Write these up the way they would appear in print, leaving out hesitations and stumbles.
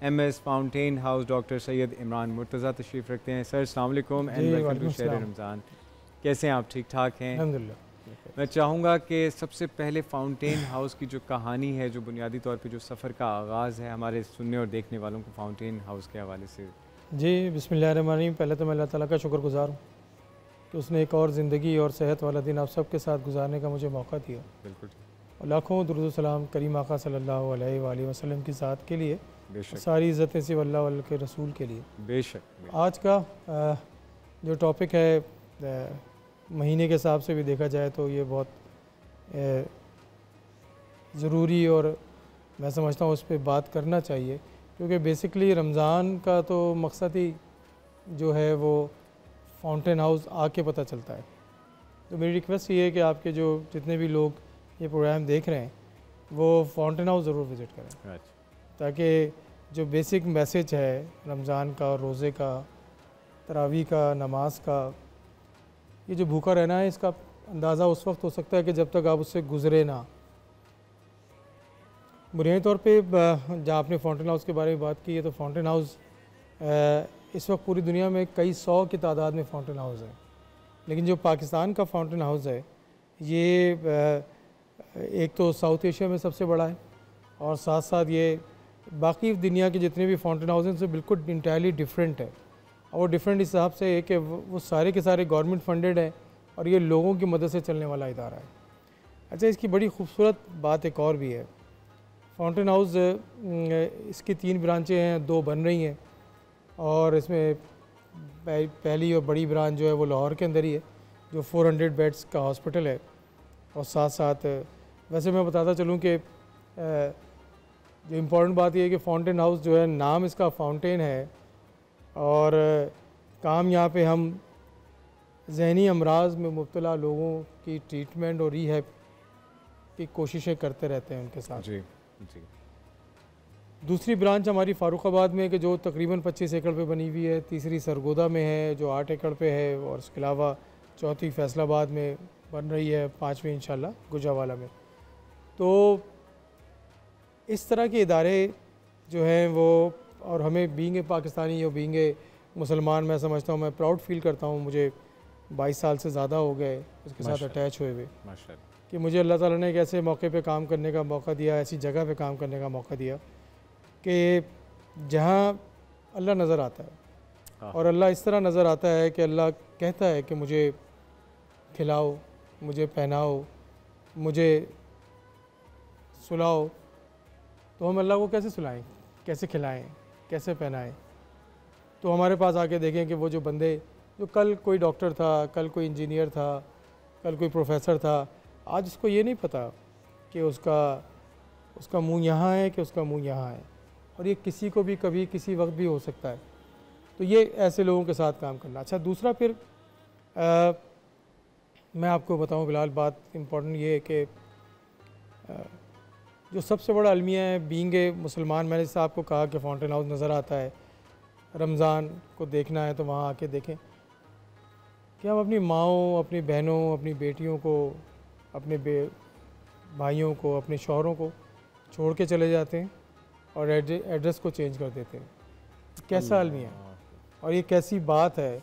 MS fountain house doctor Syed Imran Murtaza तशरीफ़ रखते हैं। सर अस्सलाम वालेकुम एंड वेलकम टू शहर रमज़ान। कैसे हैं आप? ठीक ठाक हैं? अल्हम्दुलिल्लाह। मैं चाहूँगा कि सबसे पहले फाउंटेन हाउस की जो कहानी है, जो बुनियादी तौर पे जो सफ़र का आगाज़ है, हमारे सुनने और देखने वालों को फाउंटेन हाउस के हवाले से। जी बिस्मिल्लाहिर्रहमानिर्रहीम। पहले तो मैं अल्लाह ताला का शुक्रगुज़ार हूँ कि उसने एक और ज़िंदगी और सेहत वाला दिन आप सबके साथ गुजारने का मुझे मौका दिया। बिल्कुल। और लाखों दुरूद सलाम करीम आका सल्लल्लाहु अलैहि वसल्लम की ज़ात के लिए, बेशक सारी इज़्ज़तें सिर्फ़ अल्लाह के रसूल के लिए। बेशक। आज का जो टॉपिक है, महीने के हिसाब से भी देखा जाए तो ये बहुत ज़रूरी और मैं समझता हूँ उस पर बात करना चाहिए, क्योंकि बेसिकली रमज़ान का तो मकसद ही जो है वो फाउंटेन हाउस आके पता चलता है। तो मेरी रिक्वेस्ट ये है कि आपके जो जितने भी लोग ये प्रोग्राम देख रहे हैं वो फाउंटेन हाउस ज़रूर विज़िट करें, ताकि जो बेसिक मैसेज है रमज़ान का, रोज़े का, तरावी का, नमाज का, ये जो भूखा रहना है, इसका अंदाज़ा उस वक्त हो सकता है कि जब तक आप उससे गुज़रे ना। बुनियादी तौर पे जहाँ आपने फाउंटेन हाउस के बारे में बात की है, तो फाउंटेन हाउस इस वक्त पूरी दुनिया में कई सौ की तादाद में फाउंटेन हाउस है, लेकिन जो पाकिस्तान का फाउंटेन हाउस है ये एक तो साउथ एशिया में सबसे बड़ा है, और साथ साथ ये बाकी दुनिया के जितने भी फाउंटेन हाउस हैं उनसे बिल्कुल इंटायरली डिफरेंट है। और वो डिफरेंट इस हिसाब से है कि वो सारे के सारे गवर्नमेंट फंडेड है और ये लोगों की मदद से चलने वाला इदारा है। अच्छा, इसकी बड़ी खूबसूरत बात एक और भी है। फाउंटेन हाउस इसकी 3 ब्रांचें हैं, 2 बन रही हैं, और इसमें पहली और बड़ी ब्रांच जो है वो लाहौर के अंदर ही है, जो 400 बेड्स का हॉस्पिटल है। और साथ साथ वैसे मैं बताता चलूँ कि जो इम्पोर्टेंट बात यह है कि फाउंटेन हाउस जो है, नाम इसका फाउंटेन है, और काम यहाँ पे हम ज़हनी अमराज में मुब्तला लोगों की ट्रीटमेंट और रीहैब की कोशिशें करते रहते हैं उनके साथ। जी जी। दूसरी ब्रांच हमारी फ़ारुखाबाद में है कि जो तकरीबन 25 एकड़ पे बनी हुई है। तीसरी सरगोदा में है जो 8 एकड़ पे है, और इसके अलावा चौथी फैसलाबाद में बन रही है, 5वीं इंशाल्लाह गुजरावाला में। तो इस तरह के इदारे जो हैं वो, और हमें बीइंग पाकिस्तानी और बीइंग मुसलमान, मैं समझता हूँ, मैं प्राउड फील करता हूँ। मुझे 22 साल से ज़्यादा हो गए उसके साथ अटैच हुए हुए, कि मुझे अल्लाह ताला ने एक ऐसे मौके पे काम करने का मौका दिया, ऐसी जगह पे काम करने का मौका दिया कि जहाँ अल्लाह नज़र आता है। और अल्लाह इस तरह नज़र आता है कि अल्लाह कहता है कि मुझे खिलाओ, मुझे पहनाओ, मुझे सुलाओ। तो हम अल्लाह को कैसे सुलाएं, कैसे खिलाएं, कैसे पहनाएं? तो हमारे पास आके देखें कि वो जो बंदे, जो कल कोई डॉक्टर था, कल कोई इंजीनियर था, कल कोई प्रोफेसर था, आज उसको ये नहीं पता कि उसका मुंह यहाँ है कि उसका मुंह यहाँ है, और ये किसी को भी कभी किसी वक्त भी हो सकता है। तो ये ऐसे लोगों के साथ काम करना। अच्छा, दूसरा फिर मैं आपको बताऊं, फ़िलहाल बात इम्पोर्टेंट ये है कि जो सबसे बड़ा अलमिया है बीइंग मुसलमान, मैंने जैसे आपको कहा कि फाउंटेन हाउस नज़र आता है, रमज़ान को देखना है तो वहाँ आके देखें कि हम अपनी माँओं, अपनी बहनों, अपनी बेटियों को, अपने भाइयों को, अपने शौहरों को छोड़ के चले जाते हैं और एड्रेस को चेंज कर देते हैं। कैसा अलमिया है, और ये कैसी बात है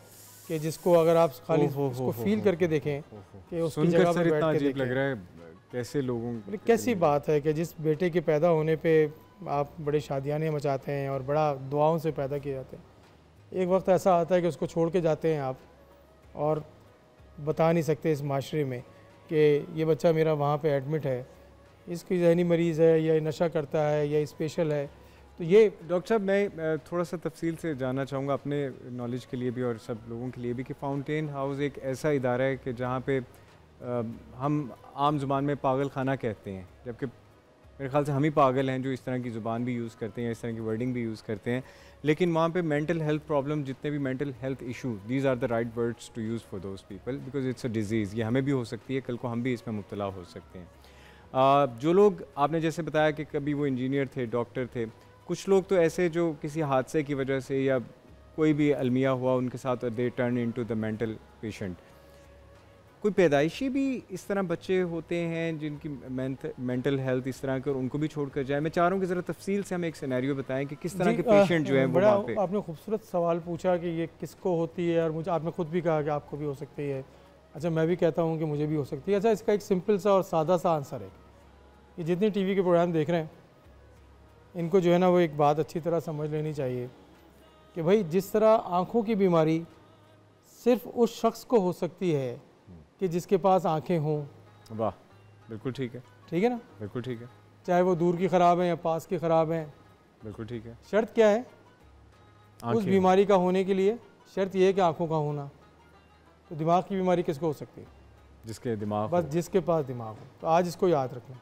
कि जिसको अगर आप खाली उसको फील करके देखें कि उसकी जगह पर बैठ के देखें, लग रहा है कैसे लोगों, कैसी बात है कि जिस बेटे के पैदा होने पे आप बड़े शादियाने मचाते हैं और बड़ा दुआओं से पैदा किए जाते हैं। एक वक्त ऐसा आता है कि उसको छोड़ के जाते हैं आप, और बता नहीं सकते इस माशरे में कि ये बच्चा मेरा वहाँ पे एडमिट है, इसकी जहनी मरीज़ है, या नशा करता है, या स्पेशल है। तो ये डॉक्टर साहब, मैं थोड़ा सा तफसील से जानना चाहूँगा अपने नॉलेज के लिए भी और सब लोगों के लिए भी, कि फाउंटेन हाउस एक ऐसा इदारा है कि जहाँ पे हम आम ज़ुबान में पागल खाना कहते हैं, जबकि मेरे ख्याल से हम ही पागल हैं जो इस तरह की ज़ुबान भी यूज़ करते हैं, इस तरह की वर्डिंग भी यूज़ करते हैं। लेकिन वहाँ पे मेंटल हेल्थ प्रॉब्लम, जितने भी mental health issue, these are the right words to use for those people, because it's a disease. ये हमें भी हो सकती है, कल को हम भी इसमें मुब्तला हो सकते हैं। जो लोग आपने जैसे बताया कि कभी वो इंजीनियर थे, डॉक्टर थे, कुछ लोग तो ऐसे जो किसी हादसे की वजह से या कोई भी अलमिया हुआ उनके साथ, they turn into the mental patient. कोई पैदाइशी भी इस तरह बच्चे होते हैं जिनकी मेंटल हेल्थ इस तरह के, और उनको भी छोड़कर जाए? मैं चाह रहा हूँ कि ज़रा तफसील से हमें एक सिनेरियो बताएं कि किस तरह के पेशेंट जो है वो बड़ा वहाँ पे। आपने खूबसूरत सवाल पूछा कि ये किसको होती है, और मुझे आपने खुद भी कहा कि आपको भी हो सकती है। अच्छा, मैं भी कहता हूँ कि मुझे भी हो सकती है। अच्छा, इसका एक सिंपल सा और सादा सा आंसर है। ये जितने टीवी के प्रोग्राम देख रहे हैं, इनको जो है ना वो एक बात अच्छी तरह समझ लेनी चाहिए कि भाई जिस तरह आँखों की बीमारी सिर्फ उस शख्स को हो सकती है कि जिसके पास आँखें हों। वाह, बिल्कुल ठीक है। ठीक है ना? बिल्कुल ठीक है। चाहे वो दूर की ख़राब हैं या पास की ख़राब हैं। बिल्कुल ठीक है। शर्त क्या है उस आँखें। बीमारी का होने के लिए? शर्त ये है कि आँखों का होना। तो दिमाग की बीमारी किसको हो सकती है? जिसके दिमाग बस हो। जिसके पास दिमाग हो। तो आज इसको याद रखना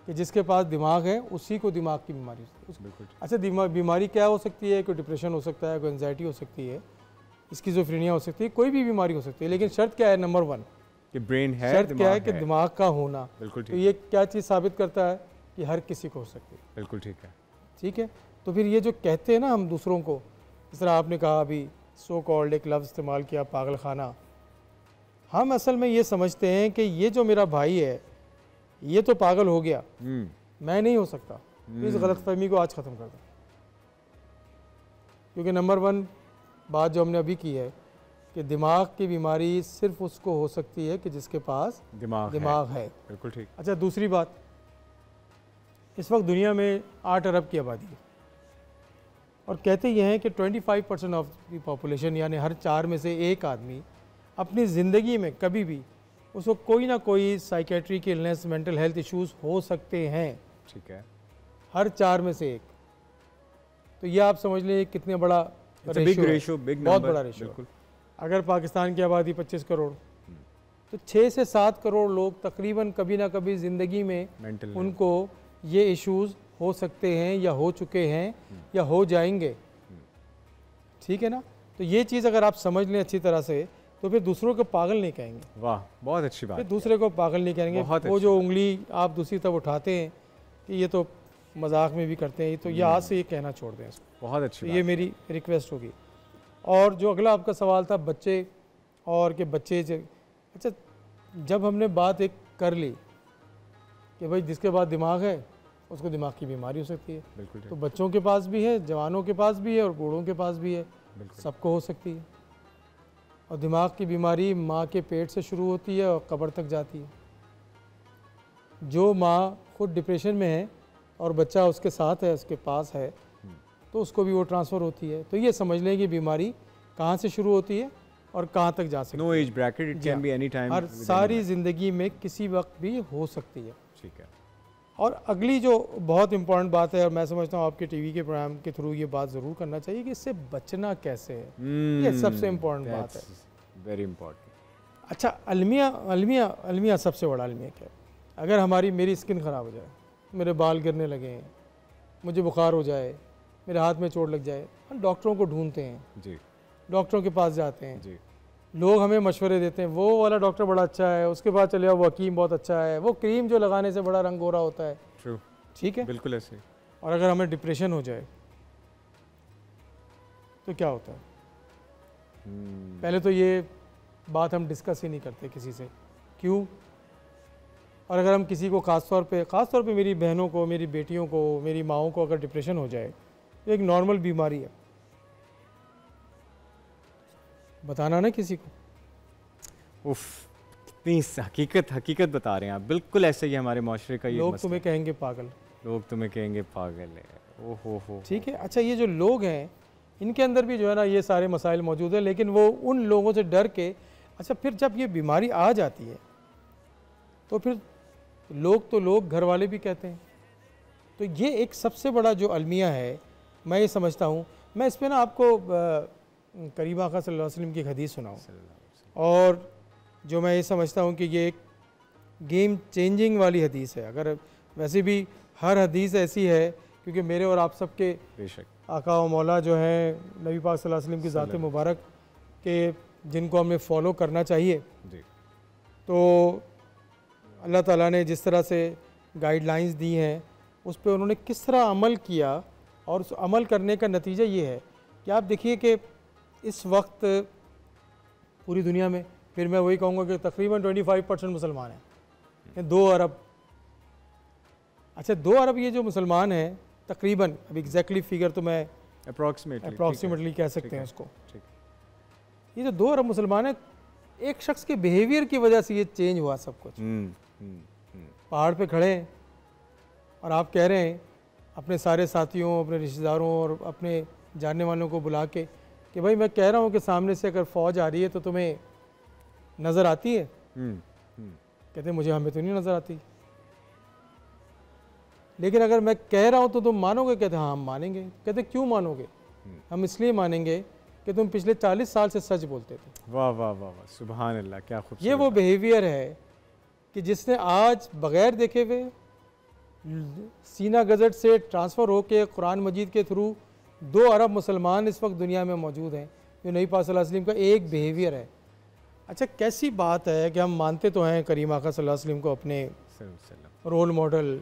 कि जिसके पास दिमाग है उसी को दिमाग की बीमारी हो सकती है। बिल्कुल ठीक। अच्छा, दिमाग बीमारी क्या हो सकती है? कोई डिप्रेशन हो सकता है, कोई एंजाइटी हो सकती है, स्किज़ोफ्रेनिया हो सकती है, कोई भी बीमारी हो सकती है। लेकिन शर्त क्या है? नंबर 1 कि ब्रेन है, शर्त क्या है दिमाग कि दिमाग का होना। बिल्कुल तो ठीक। ये क्या चीज़ साबित करता है कि हर किसी को हो सकती है। बिल्कुल ठीक है। ठीक है। तो फिर ये जो कहते हैं ना हम दूसरों को, जिस तरह आपने कहा अभी सो कॉल्ड एक लफ्ज़ इस्तेमाल किया, पागल खाना, हम असल में ये समझते हैं कि ये जो मेरा भाई है ये तो पागल हो गया, मैं नहीं हो सकता। तो इस गलतफहमी को आज ख़त्म कर दो। क्योंकि नंबर 1 बात जो हमने अभी की है कि दिमाग की बीमारी सिर्फ उसको हो सकती है कि जिसके पास दिमाग है। बिल्कुल ठीक। अच्छा, दूसरी बात, इस वक्त दुनिया में 8 अरब की आबादी है और कहते ये हैं कि 25% ऑफ द पॉपुलेशन, यानी हर 4 में से 1 आदमी अपनी ज़िंदगी में कभी भी उसको कोई ना कोई साइकेट्री की इलनेस, मेंटल हेल्थ इश्यूज़ हो सकते हैं। ठीक है। हर 4 में से 1। तो ये आप समझ लें कितने बड़ा रेशो, बिग बहुत बड़ा रेशो। बिल्कुल। अगर पाकिस्तान की आबादी 25 करोड़, तो 6 से 7 करोड़ लोग तकरीबन कभी ना कभी ज़िंदगी में उनको ये इश्यूज़ हो सकते हैं या हो चुके हैं या हो जाएंगे। ठीक है ना? तो ये चीज़ अगर आप समझ लें अच्छी तरह से, तो फिर दूसरों को पागल नहीं कहेंगे। वाह, बहुत अच्छी बात। फिर दूसरे को पागल नहीं कहेंगे। वो जो उंगली आप दूसरी तरफ उठाते हैं कि ये तो मजाक में भी करते हैं, तो ये आज से ये कहना छोड़ दें इसको। बहुत अच्छी तो ये मेरी रिक्वेस्ट होगी। और जो अगला आपका सवाल था बच्चे और कि बच्चे अच्छा, जब हमने बात एक कर ली कि भाई जिसके पास दिमाग है उसको दिमाग की बीमारी हो सकती है, बिल्कुल। तो बच्चों के पास भी है, जवानों के पास भी है और बूढ़ों के पास भी है, सबको हो सकती है। और दिमाग की बीमारी माँ के पेट से शुरू होती है और कब्र तक जाती है। जो माँ खुद डिप्रेशन में है और बच्चा उसके साथ है, उसके पास है, तो उसको भी वो ट्रांसफ़र होती है। तो ये समझ लें कि बीमारी कहाँ से शुरू होती है और कहाँ तक जा सकती है। No age bracket, it can be any time, हर सारी ज़िंदगी में किसी वक्त भी हो सकती है। ठीक है। और अगली जो बहुत इंपॉर्टेंट बात है, और मैं समझता हूँ आपके टीवी के प्रोग्राम के थ्रू ये बात ज़रूर करना चाहिए कि इससे बचना कैसे है। ये सबसे इम्पोर्टेंट बात है, वेरी इंपॉर्टेंट। अच्छा, अलमिया सबसे बड़ा अलमिया क्या है? अगर मेरी स्किन ख़राब हो जाए, मेरे बाल गिरने लगे, मुझे बुखार हो जाए, मेरे हाथ में चोट लग जाए, हम डॉक्टरों को ढूंढते हैं जी, डॉक्टरों के पास जाते हैं जी। लोग हमें मशवरे देते हैं, वो वाला डॉक्टर बड़ा अच्छा है, उसके पास चले जाओ, वो हकीम बहुत अच्छा है, वो क्रीम जो लगाने से बड़ा रंग गोरा होता है। ट्रू। ठीक है, बिल्कुल ऐसे। और अगर हमें डिप्रेशन हो जाए तो क्या होता है? पहले तो ये बात हम डिस्कस ही नहीं करते किसी से, क्यों? और अगर हम किसी को ख़ास तौर पे मेरी बहनों को, मेरी बेटियों को, मेरी माओं को अगर डिप्रेशन हो जाए, तो एक नॉर्मल बीमारी है, बताना ना किसी को। उफ, कितनी हकीकत बता रहे हैं आप। बिल्कुल ऐसे ही हमारे माशरे का ये लोग तुम्हें कहेंगे पागल, लोग तुम्हें कहेंगे पागल है। ओहो हो। ठीक है। अच्छा, ये जो लोग हैं इनके अंदर भी जो है ना ये सारे मसाइल मौजूद हैं, लेकिन वो उन लोगों से डर के, अच्छा फिर जब ये बीमारी आ जाती है तो फिर लोग घर वाले भी कहते हैं। तो ये एक सबसे बड़ा जो अलमिया है, मैं ये समझता हूँ। मैं इस पर ना आपको करीम आका सल्लल्लाहु अलैहि वसल्लम की एक हदीस सुनाऊँ, और जो मैं ये समझता हूँ कि ये एक गेम चेंजिंग वाली हदीस है। अगर वैसे भी हर हदीस ऐसी है, क्योंकि मेरे और आप सबके बेशक आका व मौला जो हैं नबी पाक सल्लल्लाहु अलैहि वसल्लम की ज़ात मुबारक के, जिनको हमें फॉलो करना चाहिए जी। तो अल्लाह ताला ने जिस तरह से गाइडलाइंस दी हैं उस पर उन्होंने किस तरह अमल किया, और उस अमल करने का नतीजा ये है कि आप देखिए कि इस वक्त पूरी दुनिया में फिर मैं वही कहूँगा कि तकरीबन 25% मुसलमान हैं, 2 अरब। अच्छा 2 अरब ये जो मुसलमान हैं तकरीबन, अब एग्जैक्टली फिगर तो मैं अप्रॉक्सीमेटली कह सकते हैं उसको, ये जो 2 अरब मुसलमान हैं, एक शख्स के बिहेवियर की वजह से ये चेंज हुआ सब कुछ। पहाड़ पे खड़े हैं और आप कह रहे हैं अपने सारे साथियों, अपने रिश्तेदारों और अपने जानने वालों को बुला के कि भाई मैं कह रहा हूँ कि सामने से अगर फ़ौज आ रही है तो तुम्हें नज़र आती है? कहते मुझे, हमें तो नहीं नज़र आती। लेकिन अगर मैं कह रहा हूँ तो तुम मानोगे? कहते हाँ हम मानेंगे। कहते क्यों मानोगे? हम इसलिए मानेंगे कि तुम पिछले 40 साल से सच बोलते थे। वाह वाह वाह वाह, सुभान अल्लाह, क्या खूबसूरत। ये वो बिहेवियर है कि जिसने आज बग़ैर देखे हुए सीना गज़ट से ट्रांसफ़र होकर कुरान मजीद के थ्रू 2 अरब मुसलमान इस वक्त दुनिया में मौजूद हैं। जो नबी पाक सल्लल्लाहु अलैहि वसल्लम का एक बिहेवियर है। अच्छा कैसी बात है कि हम मानते तो हैं करीम आका सल्लल्लाहु अलैहि वसल्लम को अपने रोल मॉडल,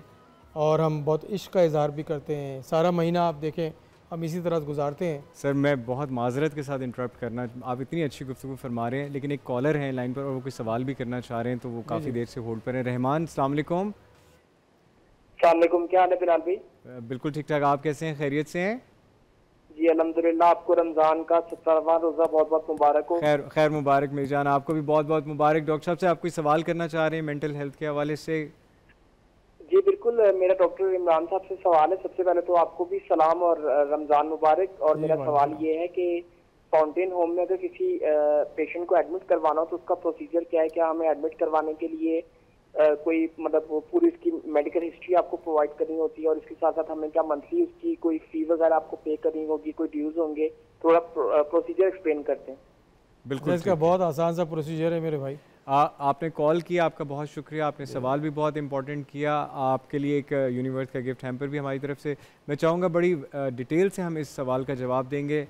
और हम बहुत इश्क का इज़हार भी करते हैं। सारा महीना आप देखें हम इसी तरह गुजारते हैं। सर मैं बहुत माजरत के साथ इंटरप्ट करना, आप इतनी अच्छी गुफ्तगू फरमा रहे हैं, लेकिन एक कॉलर हैं लाइन पर और वो कोई सवाल भी करना चाह रहे हैं, तो वो काफ़ी देर से होल्ड पर हैं। रहमान, अस्सलाम वालेकुम। अस्सलाम वालेकुम, क्या हाल है बिलाल भाई? बिल्कुल ठीक ठाक, आप कैसे हैं? खैरियत से हैं? जी अल्हम्दुलिल्लाह, आपको रमज़ान का 17वां रोज़ा बहुत बहुत मुबारक हो। खैर मुबारक मेरी जान, आपको भी बहुत बहुत मुबारक। डॉक्टर साहब से आप कोई सवाल करना चाह रहे हैं मेंटल हेल्थ के हवाले से? जी बिल्कुल, मेरा डॉक्टर इमरान साहब से सवाल है। सबसे पहले तो आपको भी सलाम और रमज़ान मुबारक। और मेरा सवाल ये है कि फाउंटेन होम में अगर किसी पेशेंट को एडमिट करवाना हो तो उसका प्रोसीजर क्या है? क्या हमें एडमिट करवाने के लिए कोई मतलब वो पूरी इसकी मेडिकल हिस्ट्री आपको प्रोवाइड करनी होती है, और इसके साथ साथ हमें क्या मंथली उसकी कोई फी वगैरह आपको पे करनी होगी, कोई ड्यूज होंगे? थोड़ा प्रोसीजर एक्सप्लेन करते हैं। बिल्कुल, इसका बहुत आसान सा प्रोसीजर है मेरे भाई। आपने कॉल किया, आपका बहुत शुक्रिया। आपने सवाल भी बहुत इंपॉर्टेंट किया। आपके लिए एक यूनिवर्स का गिफ्ट हैम्पर भी हमारी तरफ से। मैं चाहूँगा बड़ी डिटेल से हम इस सवाल का जवाब देंगे।